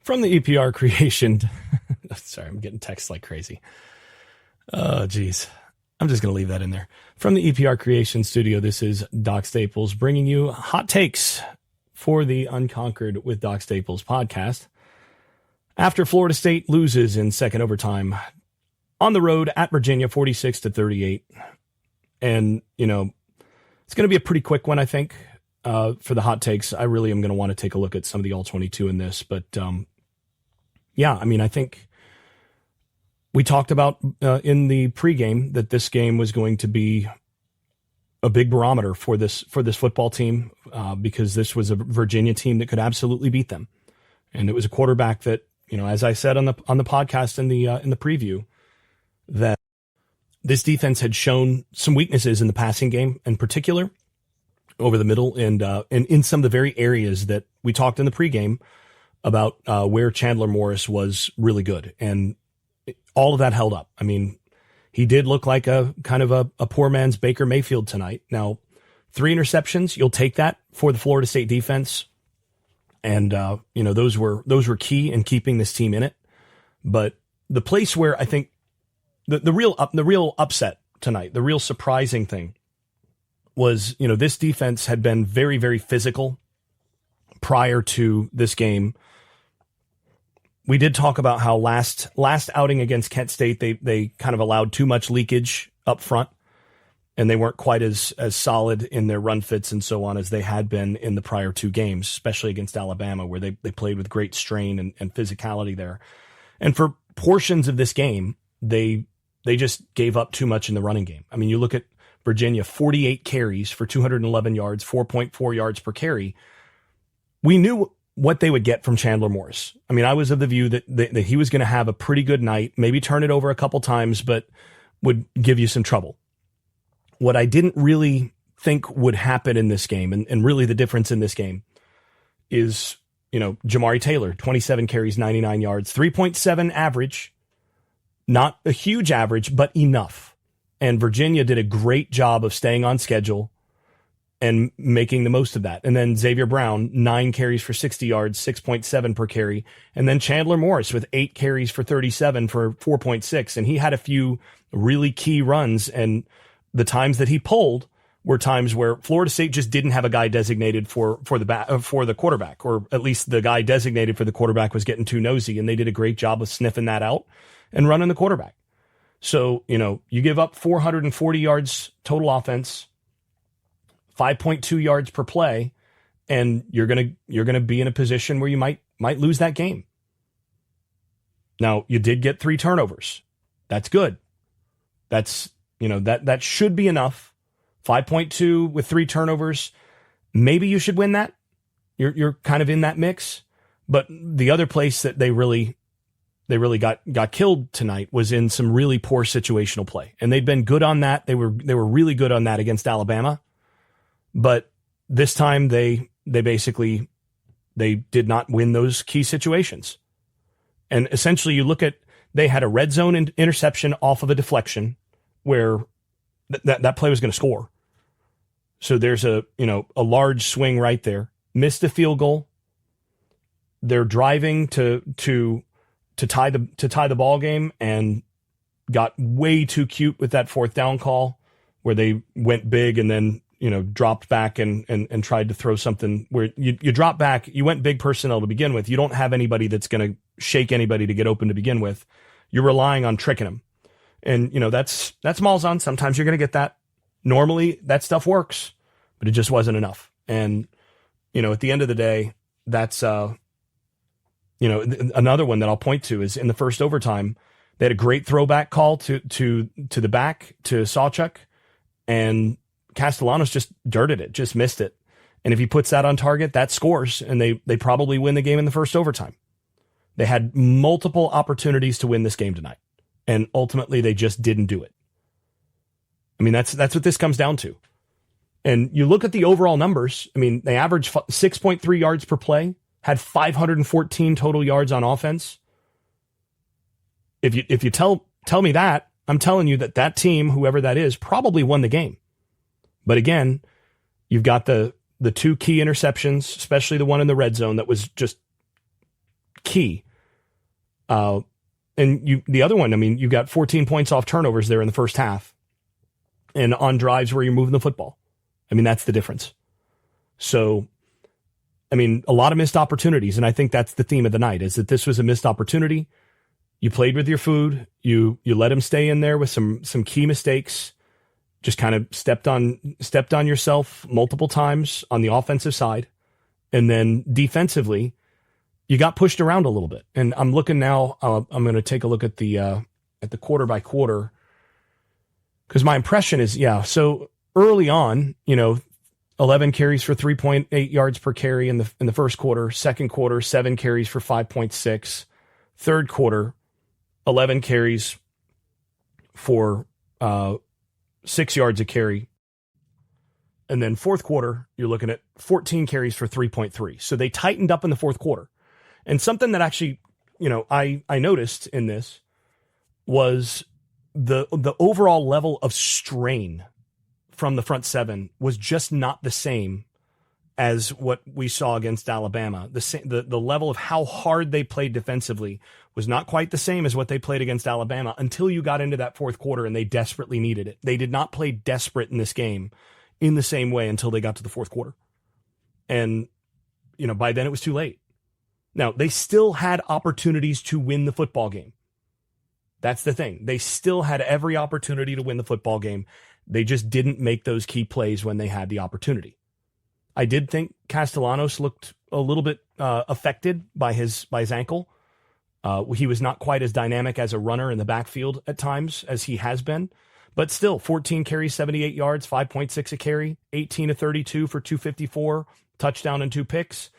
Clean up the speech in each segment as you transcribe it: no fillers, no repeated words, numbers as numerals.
From the EPR creation. Sorry, I'm getting texts like crazy. Oh, geez. I'm just going to leave that in there. From the EPR creation studio, this is Doc Staples bringing you hot takes for the Unconquered with Doc Staples podcast. After Florida State loses in second overtime on the road at Virginia, 46-38. And, you know, it's going to be a pretty quick one, I think, for the hot takes. I really am going to want to take a look at some of the all-22 in this. But, yeah, I mean, I think we talked about in the pregame that this game was going to be a big barometer for this football team because this was a Virginia team that could absolutely beat them. And it was a quarterback that, you know, as I said on the podcast in the preview, that this defense had shown some weaknesses in the passing game, in particular over the middle, and in some of the very areas that we talked in the pregame about where Chandler Morris was really good, and all of that held up. I mean, he did look like a kind of a poor man's Baker Mayfield tonight. Now, 3 interceptions, you'll take that for the Florida State defense. And, you know, those were key in keeping this team in it. But the place where I think the real upset tonight, the real surprising thing was, you know, this defense had been very, very physical prior to this game. We did talk about how last outing against Kent State, they kind of allowed too much leakage up front, and they weren't quite as solid in their run fits and so on as they had been in the prior 2 games, especially against Alabama, where they played with great strain and physicality there. And for portions of this game, they just gave up too much in the running game. I mean, you look at Virginia, 48 carries for 211 yards, 4.4 yards per carry. We knew what they would get from Chandler Morris. I mean, I was of the view that he was going to have a pretty good night, maybe turn it over a couple times, but would give you some trouble. What I didn't really think would happen in this game, and really the difference in this game, is, you know, Jamari Taylor, 27 carries, 99 yards, 3.7 average, not a huge average, but enough. And Virginia did a great job of staying on schedule and making the most of that. And then Xavier Brown, 9 carries for 60 yards, 6.7 per carry. And then Chandler Morris with 8 carries for 37 for 4.6. And he had a few really key runs. And the times that he pulled were times where Florida State just didn't have a guy designated for the quarterback, or at least the guy designated for the quarterback was getting too nosy. And they did a great job of sniffing that out and running the quarterback. So, you know, you give up 440 yards total offense, 5.2 yards per play, and you're gonna be in a position where you might lose that game. Now, you did get 3 turnovers. That's good. That's, you know, that should be enough. 5.2 with 3 turnovers. Maybe you should win that. You're kind of in that mix. But the other place that they really got killed tonight was in some really poor situational play. And they'd been good on that. They were really good on that against Alabama. But this time they basically did not win those key situations. And essentially you look at, they had a red zone interception off of a deflection where that play was going to score. So there's a large swing right there. Missed a field goal. They're driving to tie the ball game and got way too cute with that 4th down call where they went big and then, you know, dropped back and tried to throw something where you drop back, you went big personnel to begin with. You don't have anybody that's going to shake anybody to get open to begin with. You're relying on tricking them. And, you know, that's Malzahn. Sometimes you're going to get that. Normally that stuff works, but it just wasn't enough. And, you know, at the end of the day, that's, you know, another one that I'll point to is in the first overtime, they had a great throwback call to the back to Sawchuk, and Castellanos just dirted it, just missed it. And if he puts that on target, that scores, and they probably win the game in the first overtime. They had multiple opportunities to win this game tonight, and ultimately they just didn't do it. I mean, that's what this comes down to. And you look at the overall numbers. I mean, they averaged 6.3 yards per play, had 514 total yards on offense. If you tell me that, I'm telling you that team, whoever that is, probably won the game. But again, you've got the 2 key interceptions, especially the one in the red zone that was just key. And the other one, I mean, you got 14 points off turnovers there in the first half and on drives where you're moving the football. I mean, that's the difference. So, I mean, a lot of missed opportunities. And I think that's the theme of the night, is that this was a missed opportunity. You played with your food. You let him stay in there with some key mistakes. Just kind of stepped on yourself multiple times on the offensive side. And then defensively, you got pushed around a little bit. And I'm looking now, I'm going to take a look at the quarter by quarter, because my impression is, so early on, 11 carries for 3.8 yards per carry in the first quarter. Second quarter, 7 carries for 5.6. Third quarter, 11 carries for 6 yards a carry. And then fourth quarter, you're looking at 14 carries for 3.3. So they tightened up in the fourth quarter. And something that actually, I noticed in this was the overall level of strain from the front seven was just not the same as what we saw against Alabama. The level of how hard they played defensively was not quite the same as what they played against Alabama until you got into that fourth quarter and they desperately needed it. They did not play desperate in this game in the same way until they got to the fourth quarter. And, by then it was too late. Now, they still had opportunities to win the football game. That's the thing. They still had every opportunity to win the football game. They just didn't make those key plays when they had the opportunity. I did think Castellanos looked a little bit affected by his ankle. He was not quite as dynamic as a runner in the backfield at times as he has been. But still, 14 carries, 78 yards, 5.6 a carry, 18 to 32 for 254, touchdown and 2 picks.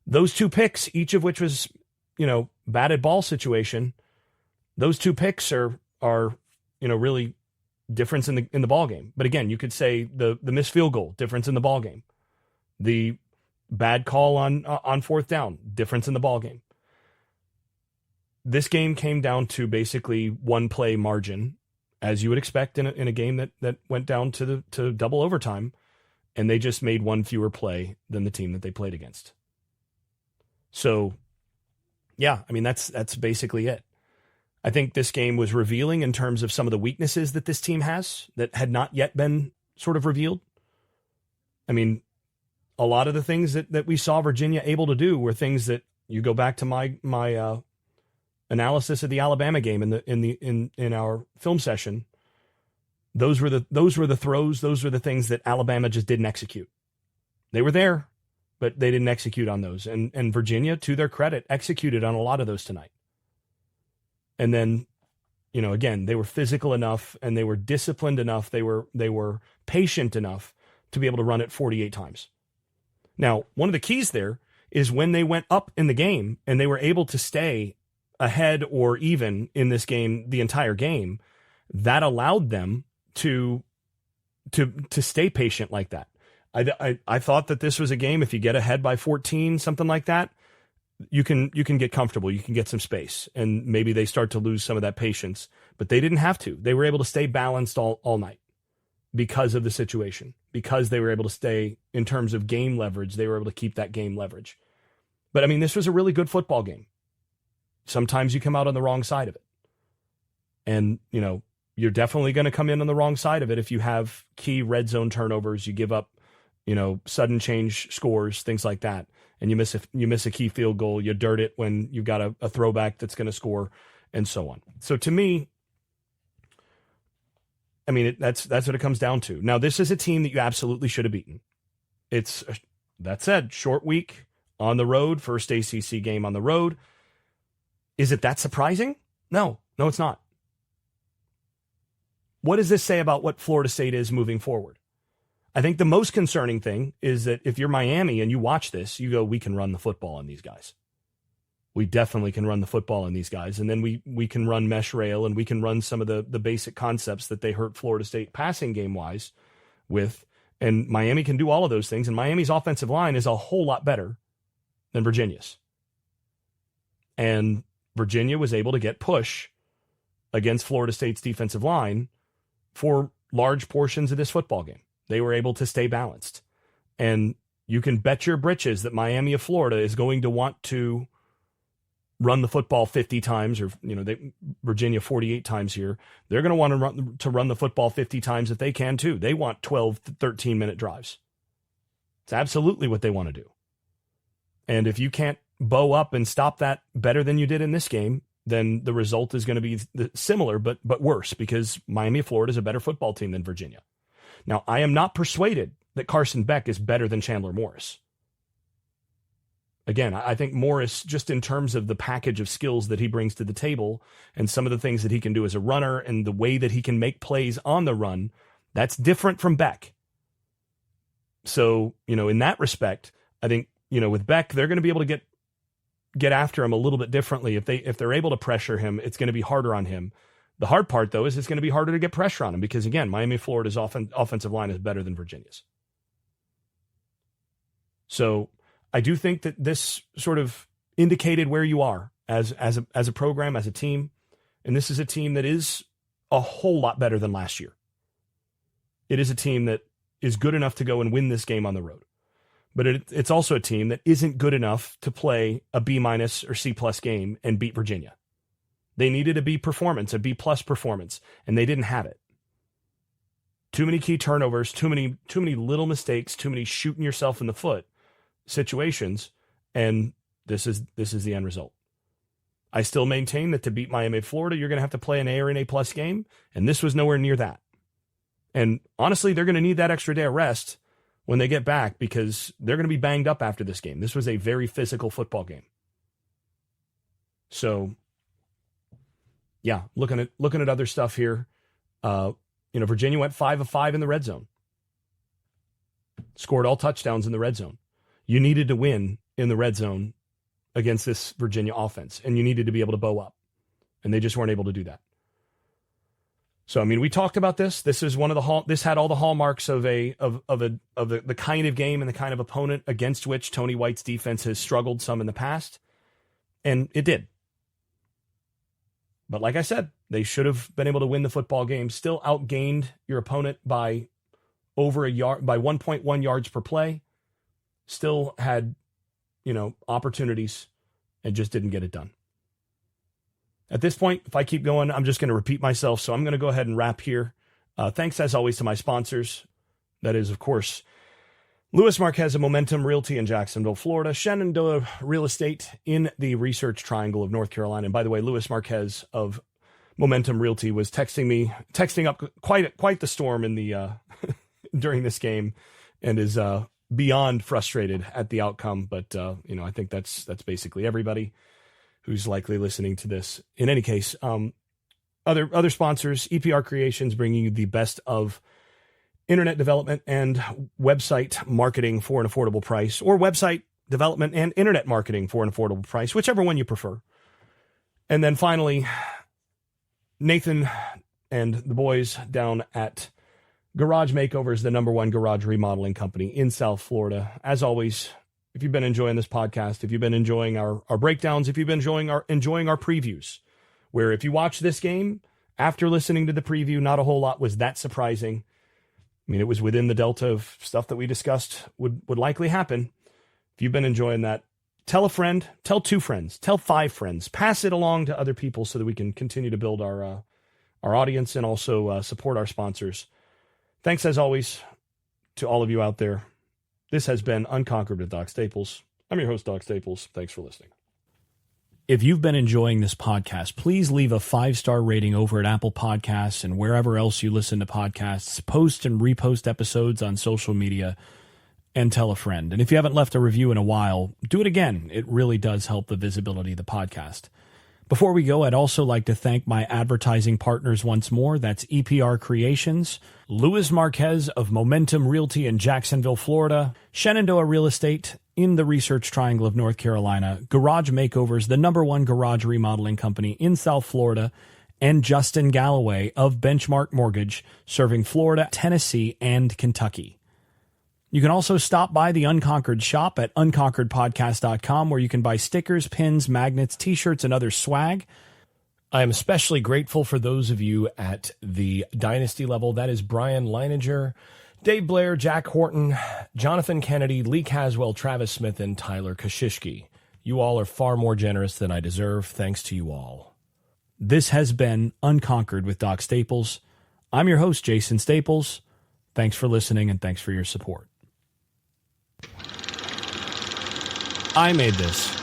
Those 2 picks, each of which was, batted ball situation, those 2 picks are really difference in the ball game. But again, you could say the missed field goal, difference in the ball game. The bad call on fourth down, difference in the ball game. This game came down to basically one play margin, as you would expect in a game that went down to double overtime, and they just made one fewer play than the team that they played against. So, yeah, I mean, that's basically it. I think this game was revealing in terms of some of the weaknesses that this team has that had not yet been sort of revealed. I mean, a lot of the things that we saw Virginia able to do were things that you go back to my analysis of the Alabama game in our film session. Those were the throws. Those were the things that Alabama just didn't execute. They were there, but they didn't execute on those. And Virginia, to their credit, executed on a lot of those tonight. And then, again, they were physical enough and they were disciplined enough. They were patient enough to be able to run it 48 times. Now, one of the keys there is when they went up in the game and they were able to stay ahead or even in this game the entire game, that allowed them to stay patient like that. I thought that this was a game, if you get ahead by 14, something like that, you can get comfortable, you can get some space, and maybe they start to lose some of that patience. But they didn't have to. They were able to stay balanced all night because of the situation, because they were able to stay in terms of game leverage. They were able to keep that game leverage. But I mean, this was a really good football game. Sometimes you come out on the wrong side of it. And, you're definitely going to come in on the wrong side of it if you have key red zone turnovers, you give up, sudden change scores, things like that. And you miss a key field goal, you dirt it when you've got a throwback that's going to score, and so on. So to me, I mean, that's what it comes down to. Now, this is a team that you absolutely should have beaten. It's, that said, short week on the road, first ACC game on the road. Is it that surprising? No, it's not. What does this say about what Florida State is moving forward? I think the most concerning thing is that if you're Miami and you watch this, you go, we can run the football on these guys. We definitely can run the football on these guys. And then we can run mesh rail and we can run some of the basic concepts that they hurt Florida State passing game-wise with. And Miami can do all of those things. And Miami's offensive line is a whole lot better than Virginia's. And Virginia was able to get push against Florida State's defensive line for large portions of this football game. They were able to stay balanced. And you can bet your britches that Miami of Florida is going to want to run the football 50 times, or, Virginia 48 times here. They're going to want to run the football 50 times if they can too. They want 12 to 13-minute drives. It's absolutely what they want to do. And if you can't bow up and stop that better than you did in this game, then the result is going to be similar, but worse, because Miami of Florida is a better football team than Virginia. Now, I am not persuaded that Carson Beck is better than Chandler Morris. Again, I think Morris, just in terms of the package of skills that he brings to the table and some of the things that he can do as a runner and the way that he can make plays on the run, that's different from Beck. So, in that respect, I think, with Beck, they're going to be able to get after him a little bit differently. If they're able to pressure him, it's going to be harder on him. The hard part, though, is it's going to be harder to get pressure on him because, again, Miami, Florida's offensive line is better than Virginia's. So I do think that this sort of indicated where you are as a program, as a team. And this is a team that is a whole lot better than last year. It is a team that is good enough to go and win this game on the road. But it's also a team that isn't good enough to play a B- or C+ game and beat Virginia. They needed a B performance, a B+ performance, and they didn't have it. Too many key turnovers, too many little mistakes, too many shooting yourself in the foot situations, and this is the end result. I still maintain that to beat Miami, Florida, you're going to have to play an A or an A+ game, and this was nowhere near that. And honestly, they're going to need that extra day of rest when they get back because they're going to be banged up after this game. This was a very physical football game. So, yeah, looking at other stuff here, Virginia went 5 of 5 in the red zone. Scored all touchdowns in the red zone. You needed to win in the red zone against this Virginia offense, and you needed to be able to bow up, and they just weren't able to do that. So, we talked about this. This is this had all the hallmarks of the kind of game and the kind of opponent against which Tony White's defense has struggled some in the past, and it did. But like I said, they should have been able to win the football game. Still outgained your opponent by over a yard, by 1.1 yards per play. Still had, opportunities and just didn't get it done. At this point, if I keep going, I'm just going to repeat myself. So I'm going to go ahead and wrap here. Thanks, as always, to my sponsors. That is, of course, Louis Marquez of Momentum Realty in Jacksonville, Florida. Shenandoah Real Estate in the Research Triangle of North Carolina. And by the way, Louis Marquez of Momentum Realty was texting up quite the storm in the during this game, and is beyond frustrated at the outcome. But I think that's basically everybody who's likely listening to this. In any case, other sponsors, EPR Creations, bringing you the best of internet development and website marketing for an affordable price, or website development and internet marketing for an affordable price, whichever one you prefer. And then finally, Nathan and the boys down at Garage Makeovers, the #1 garage remodeling company in South Florida. As always, if you've been enjoying this podcast, if you've been enjoying our breakdowns, if you've been enjoying our previews, where if you watch this game after listening to the preview, not a whole lot was that surprising. It was within the delta of stuff that we discussed would likely happen. If you've been enjoying that, tell a friend, tell 2 friends, tell 5 friends, pass it along to other people so that we can continue to build our audience and also support our sponsors. Thanks, as always, to all of you out there. This has been Unconquered with Doc Staples. I'm your host, Doc Staples. Thanks for listening. If you've been enjoying this podcast, please leave a 5-star rating over at Apple Podcasts and wherever else you listen to podcasts. Post and repost episodes on social media, and tell a friend. And if you haven't left a review in a while, do it again. It really does help the visibility of the podcast. Before we go, I'd also like to thank my advertising partners once more. That's EPR Creations, Louis Marquez of Momentum Realty in Jacksonville, Florida, Shenandoah Real Estate in the Research Triangle of North Carolina, Garage Makeovers, the #1 garage remodeling company in South Florida, and Justin Galloway of Benchmark Mortgage, serving Florida, Tennessee, and Kentucky. You can also stop by the Unconquered Shop at unconqueredpodcast.com, where you can buy stickers, pins, magnets, t-shirts, and other swag. I am especially grateful for those of you at the Dynasty level. That is Brian Leininger, Dave Blair, Jack Horton, Jonathan Kennedy, Lee Caswell, Travis Smith, and Tyler Kashishki. You all are far more generous than I deserve. Thanks to you all. This has been Unconquered with Doc Staples. I'm your host, Jason Staples. Thanks for listening and thanks for your support. I made this.